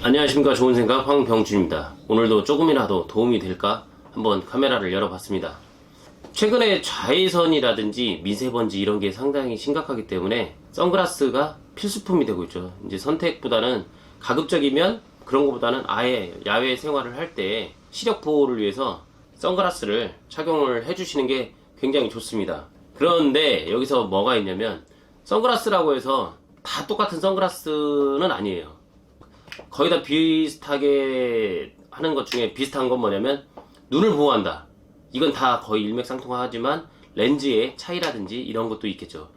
안녕하십니까. 좋은생각 황병준입니다. 오늘도 조금이라도 도움이 될까 한번 카메라를 열어봤습니다. 최근에 자외선이라든지 미세먼지 이런 게 상당히 심각하기 때문에 선글라스가 필수품이 되고 있죠. 이제 선택보다는 가급적이면 그런 것보다는 아예 야외 생활을 할 때 시력 보호를 위해서 선글라스를 착용을 해주시는 게 굉장히 좋습니다. 그런데 여기서 뭐가 있냐면 선글라스라고 해서 다 똑같은 선글라스는 아니에요. 거의 다 비슷하게 하는 것 중에 비슷한 건 뭐냐면 눈을 보호한다. 이건 다 거의 일맥상통하지만 렌즈의 차이라든지 이런 것도 있겠죠.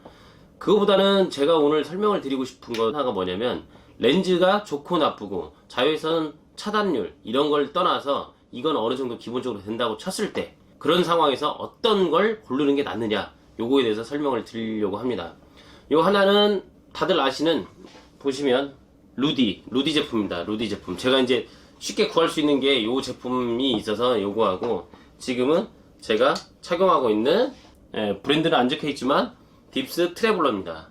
그거보다는 제가 오늘 설명을 드리고 싶은 건 하나가 뭐냐면 렌즈가 좋고 나쁘고 자외선 차단율 이런 걸 떠나서 이건 어느 정도 기본적으로 된다고 쳤을 때 그런 상황에서 어떤 걸 고르는 게 낫느냐 요거에 대해서 설명을 드리려고 합니다. 요 하나는 다들 아시는 보시면 루디 제품입니다. 루디 제품. 제가 이제 쉽게 구할 수 있는 게 요 제품이 있어서 요거하고 지금은 제가 착용하고 있는 브랜드는 안 적혀 있지만 딥스 트래블러입니다.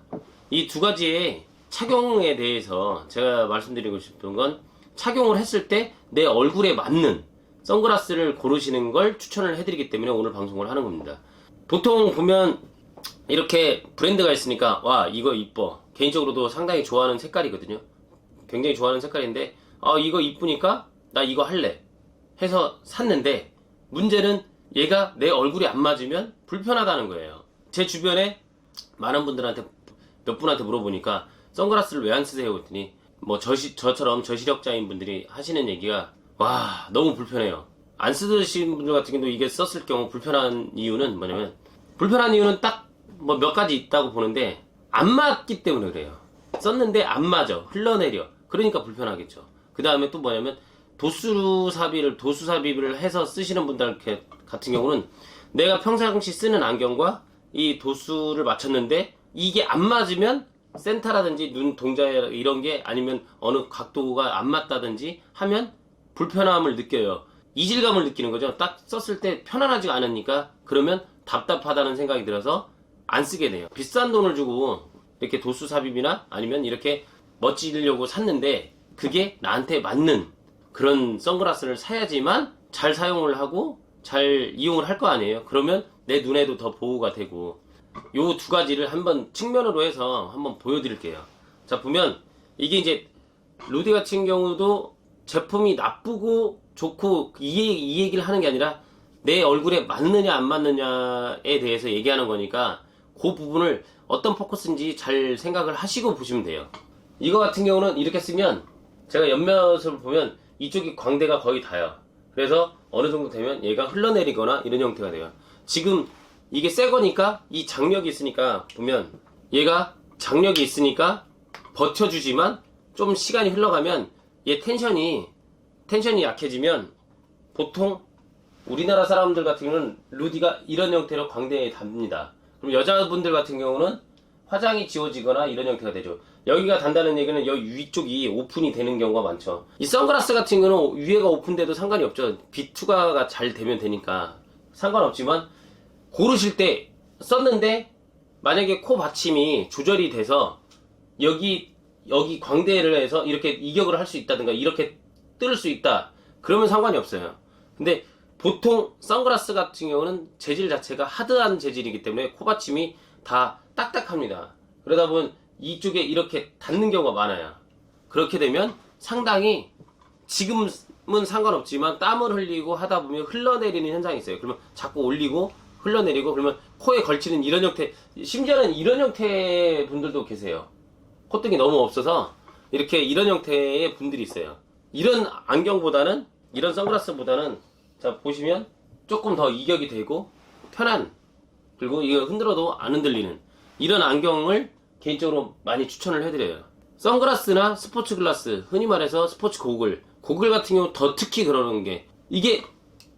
이 두 가지의 착용에 대해서 제가 말씀드리고 싶은 건 착용을 했을 때 내 얼굴에 맞는 선글라스를 고르시는 걸 추천을 해드리기 때문에 오늘 방송을 하는 겁니다. 보통 보면 이렇게 브랜드가 있으니까 와 이거 이뻐. 개인적으로도 상당히 좋아하는 색깔이거든요. 굉장히 좋아하는 색깔인데 이거 이쁘니까 나 이거 할래 해서 샀는데 문제는 얘가 내 얼굴이 안 맞으면 불편하다는 거예요. 제 주변에 많은 분들한테 몇 분한테 물어보니까 선글라스를 왜 안 쓰세요 그랬더니 뭐 저처럼 저시력자인 분들이 하시는 얘기가 와 너무 불편해요. 안 쓰시는 분들 같은 경우도 이게 썼을 경우 불편한 이유는 뭐냐면 불편한 이유는 딱 뭐 몇 가지 있다고 보는데 안 맞기 때문에 그래요. 썼는데 안 맞아 흘러내려 그러니까 불편하겠죠. 그 다음에 또 뭐냐면 도수 삽입을 해서 쓰시는 분들 같은 경우는 내가 평상시 쓰는 안경과 이 도수를 맞췄는데 이게 안 맞으면 센터라든지 눈 동자 이런 게 아니면 어느 각도가 안 맞다든지 하면 불편함을 느껴요. 이질감을 느끼는 거죠. 딱 썼을 때 편안하지가 않으니까 그러면 답답하다는 생각이 들어서 안 쓰게 돼요. 비싼 돈을 주고 이렇게 도수 삽입이나 아니면 이렇게 멋지려고 샀는데 그게 나한테 맞는 그런 선글라스를 사야지만 잘 사용을 하고 잘 이용을 할 거 아니에요. 그러면 내 눈에도 더 보호가 되고 요 두 가지를 한번 측면으로 해서 한번 보여드릴게요. 자 보면 이게 이제 루디 같은 경우도 제품이 나쁘고 좋고 이 얘기를 하는 게 아니라 내 얼굴에 맞느냐 안 맞느냐에 대해서 얘기하는 거니까 그 부분을 어떤 포커스인지 잘 생각을 하시고 보시면 돼요. 이거 같은 경우는 이렇게 쓰면 제가 옆면을 보면 이쪽이 광대가 거의 다요. 그래서 어느 정도 되면 얘가 흘러내리거나 이런 형태가 돼요. 지금 이게 새 거니까 이 장력이 있으니까 보면 얘가 장력이 있으니까 버텨주지만 좀 시간이 흘러가면 얘 텐션이 약해지면 보통 우리나라 사람들 같은 경우는 루디가 이런 형태로 광대에 닿습니다. 그럼 여자분들 같은 경우는 화장이 지워지거나 이런 형태가 되죠. 여기가 단다는 얘기는 여기 위쪽이 오픈이 되는 경우가 많죠. 이 선글라스 같은 경우는 위에가 오픈돼도 상관이 없죠. 빛 투과가 잘 되면 되니까 상관없지만 고르실 때 썼는데 만약에 코 받침이 조절이 돼서 여기 광대를 해서 이렇게 이격을 할 수 있다든가 이렇게 뜰 수 있다 그러면 상관이 없어요. 근데 보통 선글라스 같은 경우는 재질 자체가 하드한 재질이기 때문에 코 받침이 다 딱딱합니다. 그러다 보면 이쪽에 이렇게 닿는 경우가 많아요. 그렇게 되면 상당히 지금은 상관없지만 땀을 흘리고 하다 보면 흘러내리는 현상이 있어요. 그러면 자꾸 올리고 흘러내리고 그러면 코에 걸치는 이런 형태, 심지어는 이런 형태의 분들도 계세요. 콧등이 너무 없어서 이렇게 이런 형태의 분들이 있어요. 이런 안경보다는 이런 선글라스보다는 자 보시면 조금 더 이격이 되고 편한 그리고 이거 흔들어도 안 흔들리는 이런 안경을 개인적으로 많이 추천을 해드려요. 선글라스나 스포츠 글라스, 흔히 말해서 스포츠 고글 같은 경우 더 특히 그러는 게 이게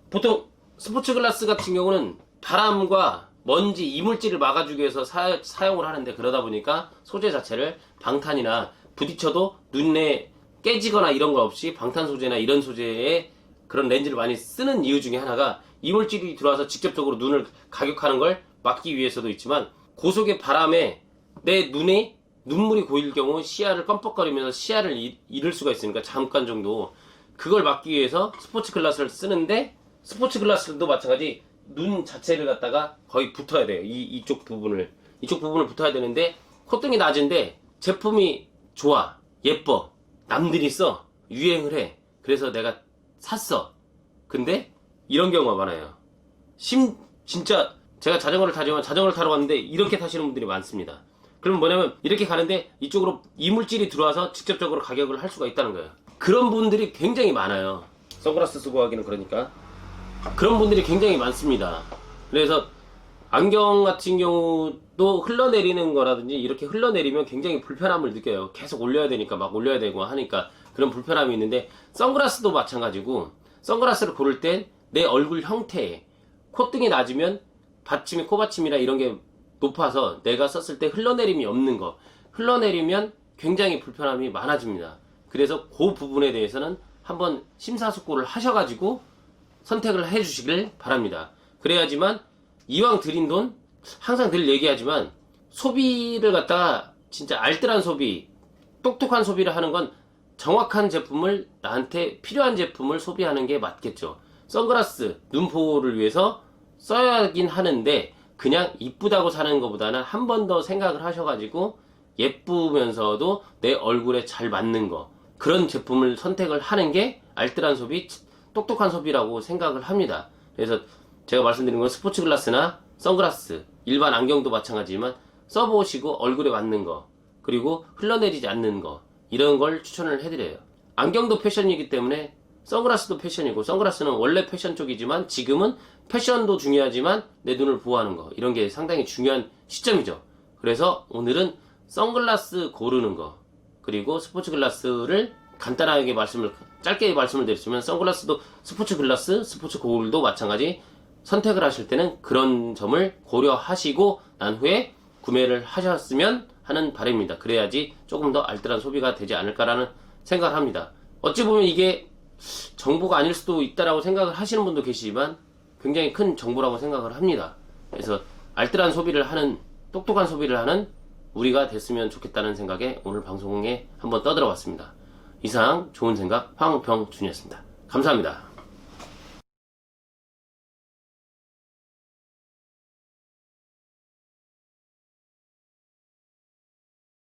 보통 스포츠 글라스 같은 경우는 바람과 먼지, 이물질을 막아주기 위해서 사용을 하는데 그러다 보니까 소재 자체를 방탄이나 부딪혀도 눈에 깨지거나 이런 거 없이 방탄 소재나 이런 소재의 그런 렌즈를 많이 쓰는 이유 중에 하나가 이물질이 들어와서 직접적으로 눈을 가격하는 걸 막기 위해서도 있지만, 고속의 바람에 내 눈에 눈물이 고일 경우 시야를 껌뻑거리면서 시야를 잃을 수가 있으니까 잠깐 정도, 그걸 막기 위해서 스포츠 글라스를 쓰는데, 스포츠 글라스도 마찬가지 눈 자체를 갖다가 거의 붙어야 돼요. 이쪽 부분을 붙어야 되는데, 콧등이 낮은데 제품이 좋아, 예뻐, 남들이 써, 유행을 해, 그래서 내가 샀어. 근데 이런 경우가 많아요. 진짜 제가 자전거를 타러 갔는데 이렇게 타시는 분들이 많습니다. 그러면 뭐냐면, 이렇게 가는데 이쪽으로 이물질이 들어와서 직접적으로 가격을 할 수가 있다는 거예요. 그런 분들이 굉장히 많아요. 선글라스 쓰고 하기는 그러니까. 그런 분들이 굉장히 많습니다. 그래서 안경 같은 경우도 흘러내리는 거라든지 이렇게 흘러내리면 굉장히 불편함을 느껴요. 계속 올려야 되니까, 막 올려야 되고 하니까 그런 불편함이 있는데, 선글라스도 마찬가지고, 선글라스를 고를 땐 내 얼굴 형태에 콧등이 낮으면 받침이, 코받침이나 이런 게 높아서 내가 썼을 때 흘러내림이 없는 거, 흘러내리면 굉장히 불편함이 많아집니다. 그래서 그 부분에 대해서는 한번 심사숙고를 하셔가지고 선택을 해주시길 바랍니다. 그래야지만, 이왕 들인 돈, 항상 늘 얘기하지만, 소비를 갖다가 진짜 알뜰한 소비, 똑똑한 소비를 하는 건 정확한 제품을, 나한테 필요한 제품을 소비하는 게 맞겠죠. 선글라스, 눈 보호를 위해서 써야 하긴 하는데, 그냥 이쁘다고 사는 것보다는 한 번 더 생각을 하셔가지고 예쁘면서도 내 얼굴에 잘 맞는 거, 그런 제품을 선택을 하는 게 알뜰한 소비, 똑똑한 소비라고 생각을 합니다. 그래서 제가 말씀드린 건 스포츠 글라스나 선글라스, 일반 안경도 마찬가지지만 써보시고 얼굴에 맞는 거, 그리고 흘러내리지 않는 거, 이런 걸 추천을 해드려요. 안경도 패션이기 때문에 선글라스도 패션이고, 선글라스는 원래 패션 쪽이지만 지금은 패션도 중요하지만 내 눈을 보호하는 거, 이런 게 상당히 중요한 시점이죠. 그래서 오늘은 선글라스 고르는 거, 그리고 스포츠 글라스를 간단하게 짧게 말씀을 드렸으면, 선글라스도 스포츠 글라스, 스포츠 고글도 마찬가지 선택을 하실 때는 그런 점을 고려하시고 난 후에 구매를 하셨으면 하는 바람입니다. 그래야지 조금 더 알뜰한 소비가 되지 않을까라는 생각을 합니다. 어찌 보면 이게 정보가 아닐 수도 있다라고 생각을 하시는 분도 계시지만 굉장히 큰 정보라고 생각을 합니다. 그래서 알뜰한 소비를 하는, 똑똑한 소비를 하는 우리가 됐으면 좋겠다는 생각에 오늘 방송에 한번 떠들어 봤습니다. 이상 좋은 생각 황병준이었습니다. 감사합니다.